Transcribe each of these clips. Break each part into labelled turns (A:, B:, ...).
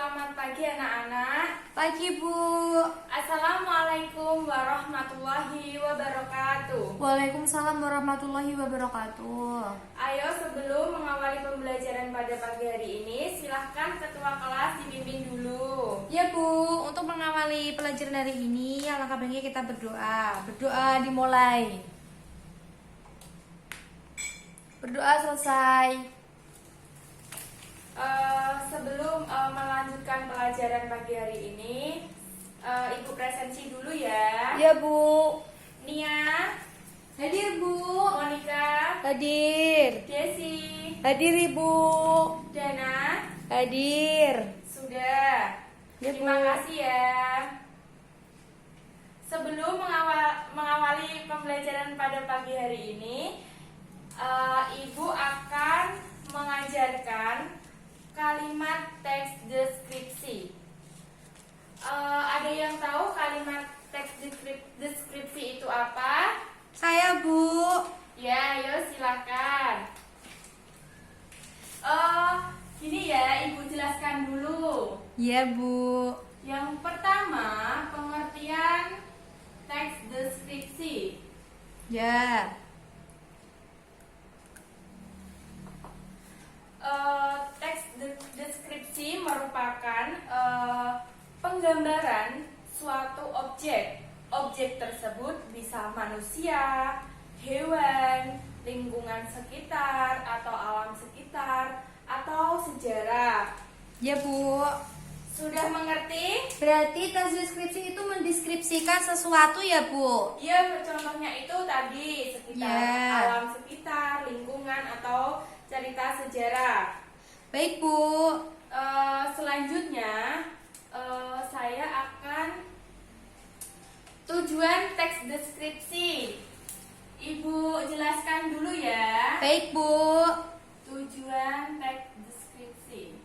A: Selamat pagi anak-anak.
B: Pagi Bu.
A: Assalamualaikum warahmatullahi wabarakatuh.
B: Waalaikumsalam warahmatullahi wabarakatuh.
A: Ayo sebelum mengawali pembelajaran pada pagi hari ini, silahkan ketua kelas dipimpin dulu.
B: Ya Bu, untuk mengawali pelajaran hari ini, alangkah baiknya kita berdoa. Berdoa dimulai. Berdoa selesai.
A: Sebelum melanjutkan pelajaran pagi hari ini, Ibu presensi dulu ya.
B: Ya Bu.
A: Nia,
B: Hadir Bu.
A: Monica,
B: Hadir.
A: Desi,
B: Hadir Ibu.
A: Dana.
B: Hadir.
A: Sudah.
B: Ya,
A: Terima
B: Bu.
A: kasih ya. Sebelum mengawali pembelajaran pada pagi hari ini, Ibu akan mengajarkan kalimat teks deskripsi. Ada yang tahu kalimat teks deskripsi itu apa?
B: Saya Bu.
A: Ya, ayo silakan. Gini ya, Ibu jelaskan dulu.
B: Ya Bu.
A: Yang pertama, pengertian teks deskripsi.
B: Ya.
A: Teks deskripsi merupakan penggambaran suatu objek. Objek tersebut bisa manusia, hewan, lingkungan sekitar, atau alam sekitar, atau sejarah.
B: Ya Bu.
A: Sudah mengerti?
B: Berarti teks deskripsi itu mendeskripsikan sesuatu ya Bu?
A: Iya, contohnya itu tadi sekitar
B: Ya.
A: alam sekitar, lingkungan, atau cerita sejarah.
B: Baik Bu.
A: Selanjutnya saya akan tujuan teks deskripsi. Ibu jelaskan dulu ya.
B: Baik Bu.
A: Tujuan teks deskripsi.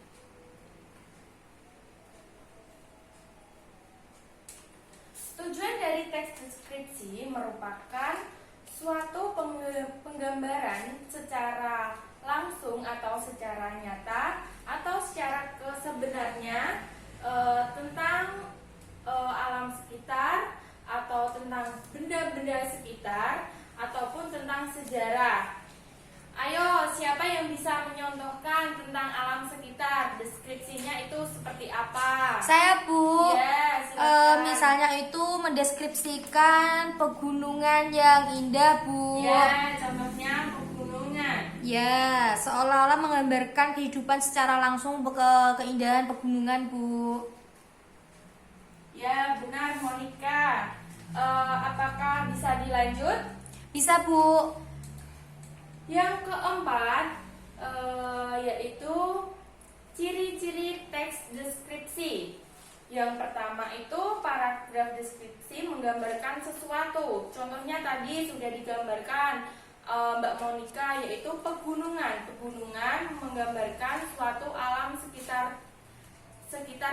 A: Tujuan dari teks deskripsi merupakan suatu penggambaran secara langsung atau secara nyata atau secara sebenarnya tentang alam sekitar atau tentang benda-benda sekitar ataupun tentang sejarah. Ayo, siapa yang bisa menyontohkan tentang alam sekitar? Deskripsinya itu seperti apa?
B: Saya Bu.
A: Ya, silakan.
B: Misalnya itu mendeskripsikan pegunungan yang indah Bu.
A: Ya, contohnya pegunungan.
B: Ya, seolah-olah menggambarkan kehidupan secara langsung keindahan pegunungan Bu.
A: Ya, benar Monica. Apakah bisa dilanjut?
B: Bisa Bu.
A: Yang keempat yaitu ciri-ciri teks deskripsi. Yang pertama itu paragraf deskripsi menggambarkan sesuatu. Contohnya tadi sudah digambarkan Mbak Monica, yaitu pegunungan. Pegunungan menggambarkan suatu alam sekitar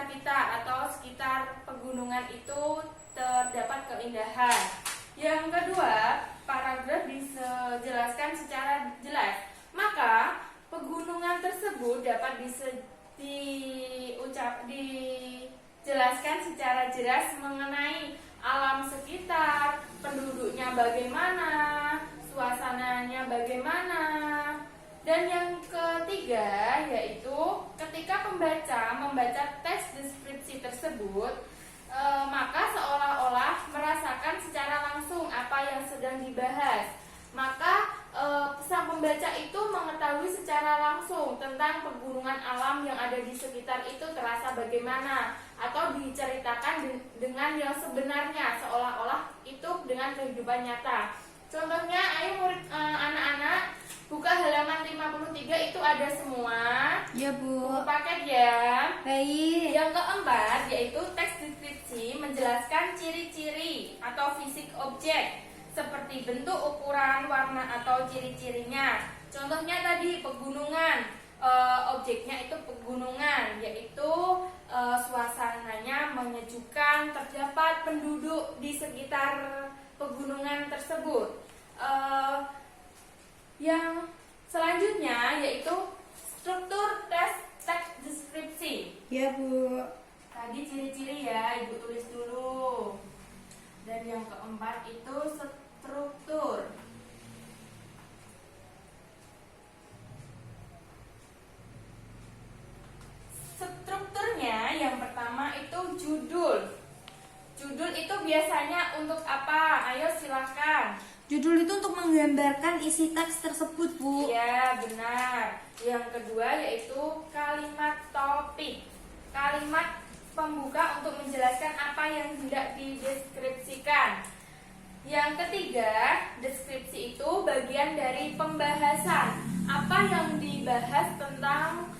A: kita atau sekitar pegunungan itu terdapat keindahan. Yang kedua, paragraf dijelaskan secara jelas. Maka pegunungan tersebut dapat dijelaskan secara jelas mengenai alam sekitar, penduduknya bagaimana, suasananya bagaimana. Dan yang ketiga yaitu ketika pembaca membaca teks deskripsi tersebut, maka seolah-olah merasakan secara langsung apa yang sedang dibahas. Maka sang pembaca itu mengetahui secara langsung tentang pegunungan alam yang ada di sekitar itu terasa bagaimana, atau diceritakan dengan yang sebenarnya, seolah-olah itu dengan kehidupan nyata. Contohnya, ayo murid anak-anak buka halaman 53, itu ada semua.
B: Ya Bu.
A: Buku paket ya.
B: Baik.
A: Yang keempat yaitu teks deskripsi menjelaskan ciri-ciri atau fisik objek seperti bentuk, ukuran, warna, atau ciri-cirinya. Contohnya tadi pegunungan, objeknya itu pegunungan, yaitu suasananya menyejukkan, terdapat penduduk di sekitar pegunungan tersebut. Yang selanjutnya yaitu struktur teks deskripsi.
B: Ya Bu.
A: Tadi ciri-ciri ya, Ibu tulis dulu. Dan yang keempat itu struktur. Strukturnya yang pertama itu judul. Judul itu biasanya untuk apa? Ayo silakan.
B: Judul itu untuk menggambarkan isi teks tersebut, Bu.
A: Ya, benar. Yang kedua yaitu kalimat topik. Kalimat pembuka untuk menjelaskan apa yang hendak dideskripsikan. Yang ketiga, deskripsi itu bagian dari pembahasan. Apa yang dibahas tentang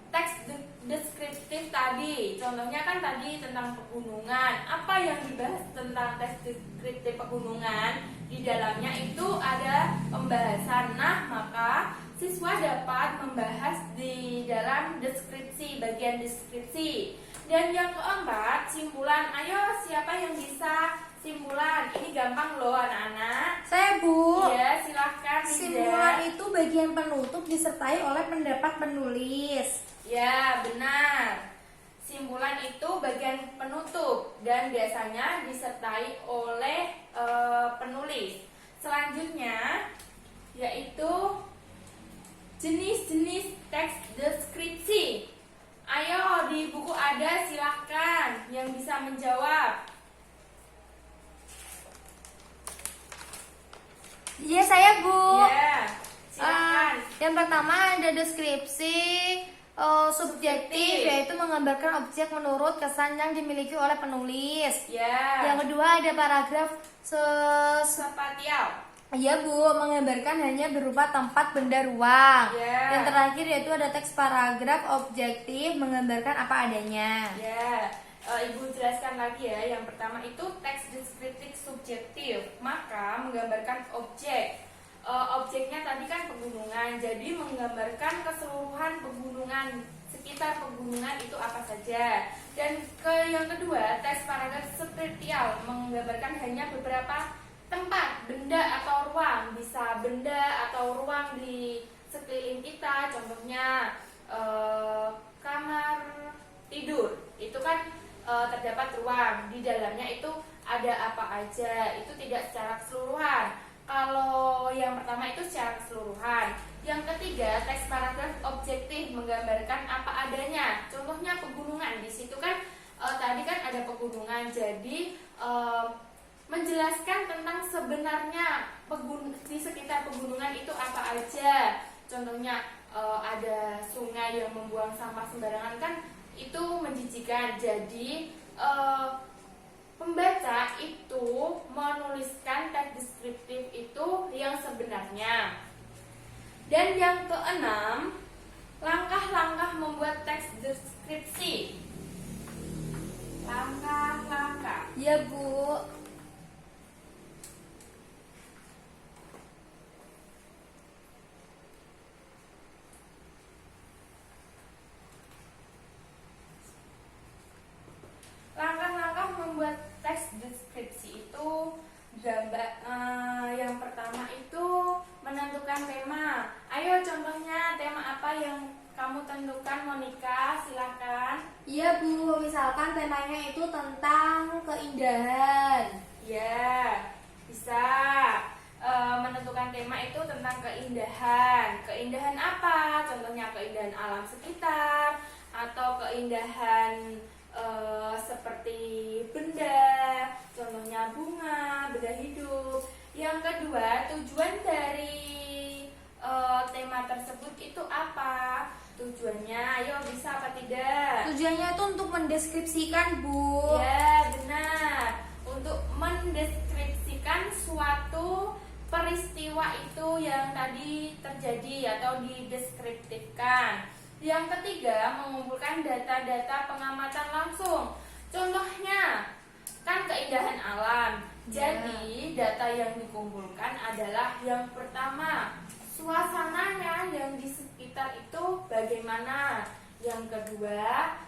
A: teks deskriptif tadi. Contohnya kan tadi tentang pegunungan. Apa yang dibahas tentang teks deskriptif pegunungan? Di dalamnya itu ada pembahasan. Nah, maka siswa dapat membahas di dalam deskripsi, bagian deskripsi. Dan yang keempat, simpulan. Ayo, siapa yang bisa simpulan? Ini gampang loh anak-anak.
B: Saya, Bu.
A: Ya, silahkan.
B: Simpulan itu bagian penutup disertai oleh pendapat penulis.
A: Ya, benar. Simpulan itu bagian penutup dan biasanya disertai oleh penulis. Selanjutnya yaitu jenis-jenis teks deskripsi. Ayo, di buku ada, silahkan yang bisa menjawab.
B: Iya, saya, Bu.
A: Ya, silahkan.
B: Yang pertama ada deskripsi subjektif, yaitu menggambarkan objek menurut kesan yang dimiliki oleh penulis.
A: Ya.
B: Yang kedua ada paragraf
A: Spatial.
B: ya, Bu, menggambarkan hanya berupa tempat, benda, ruang.
A: Ya.
B: Yang terakhir yaitu ada teks paragraf objektif, menggambarkan apa adanya.
A: Ya, Ibu jelaskan lagi ya. Yang pertama itu teks deskriptif subjektif, maka menggambarkan objek. Objeknya tadi kan pegunungan, jadi menggambarkan keseluruhan pegunungan, sekitar pegunungan itu apa saja. Dan yang kedua, teks paragraf spatial, menggambarkan hanya beberapa tempat, benda atau ruang. Bisa benda atau ruang di sekeliling kita, contohnya kamar tidur. Itu kan terdapat ruang, di dalamnya itu ada apa aja, itu tidak secara keseluruhan. Kalau yang pertama itu secara keseluruhan. Yang ketiga, teks paragraf objektif, menggambarkan apa adanya. Contohnya pegunungan, di situ kan tadi kan ada pegunungan, jadi menjelaskan tentang sebenarnya di sekitar pegunungan itu apa aja. Contohnya ada sungai yang membuang sampah sembarangan, kan itu menjijikan. Jadi pembaca itu menuliskan teks deskriptif itu yang sebenarnya. Dan yang keenam, langkah-langkah membuat teks deskripsi. Langkah-langkah.
B: Ya, Bu.
A: Langkah-langkah membuat teks deskripsi itu yang pertama itu menentukan tema. Ayo contohnya tema apa yang kamu tentukan, Monica? Silakan.
B: Iya, Bu, misalkan temanya itu tentang keindahan.
A: Ya, bisa. Menentukan tema itu tentang keindahan. Keindahan apa? Contohnya keindahan alam sekitar atau keindahan seperti benda, contohnya bunga, benda hidup. Yang kedua, tujuan dari tema tersebut itu apa? Tujuannya, ayo bisa apa tidak?
B: Tujuannya itu untuk mendeskripsikan, Bu.
A: Ya, benar. Untuk mendeskripsikan suatu peristiwa itu yang tadi terjadi atau dideskriptifkan. Yang ketiga, mengumpulkan data-data pengamatan langsung. Contohnya, kan keindahan alam. Jadi, data yang dikumpulkan adalah yang pertama, suasananya yang di sekitar itu bagaimana. Yang kedua,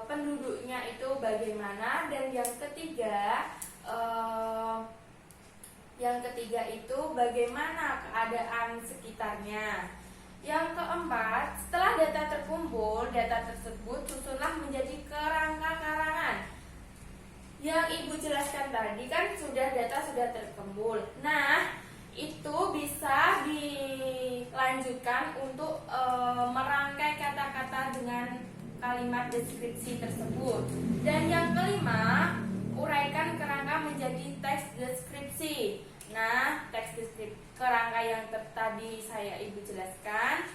A: penduduknya itu bagaimana. Dan yang ketiga itu bagaimana keadaan sekitarnya. Yang keempat, setelah data terkumpul, data tersebut susunlah menjadi kerangka karangan. Yang Ibu jelaskan tadi kan data sudah terkumpul. Nah, itu bisa dilanjutkan untuk merangkai kata-kata dengan kalimat deskripsi tersebut. Dan yang kelima, uraikan kerangka menjadi teks deskripsi. Nah, teks deskripsi kerangka yang tadi Ibu jelaskan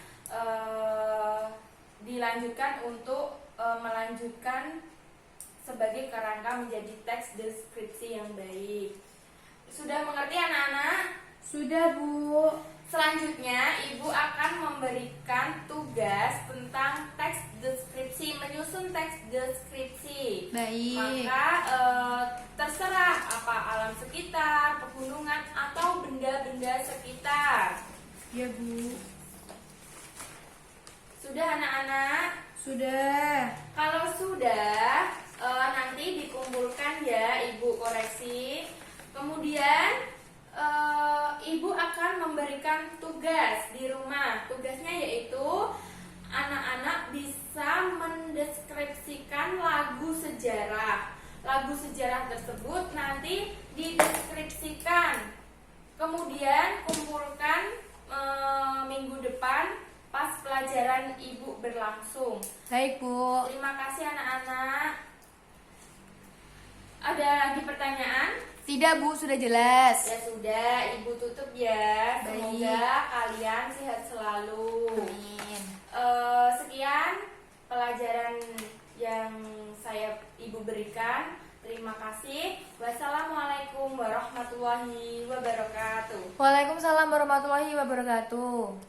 A: dilanjutkan untuk melanjutkan sebagai kerangka menjadi teks deskripsi yang baik. Sudah mengerti anak-anak?
B: Sudah, Bu.
A: Selanjutnya, Ibu akan memberikan tugas tentang teks deskripsi, menyusun teks deskripsi.
B: Baik.
A: Maka terserah apa alam sekitar, pegunungan, atau benda-benda sekitar.
B: Ya, Bu.
A: Sudah anak-anak?
B: Sudah.
A: Kalau sudah, nanti dikumpulkan ya, Ibu koreksi. Kemudian Ibu akan memberikan tugas di rumah. Tugasnya yaitu anak-anak bisa mendeskripsikan lagu sejarah. Lagu sejarah tersebut nanti dideskripsikan. Kemudian kumpulkan minggu depan pas pelajaran Ibu berlangsung.
B: Baik, Bu.
A: Terima kasih anak-anak. Ada lagi pertanyaan?
B: Tidak, Bu, sudah jelas.
A: Ya sudah, Ibu tutup ya.
B: Baik.
A: Semoga kalian sehat selalu.
B: Amin.
A: Sekian pelajaran yang Ibu berikan. Terima kasih. Wassalamualaikum warahmatullahi wabarakatuh.
B: Waalaikumsalam warahmatullahi wabarakatuh.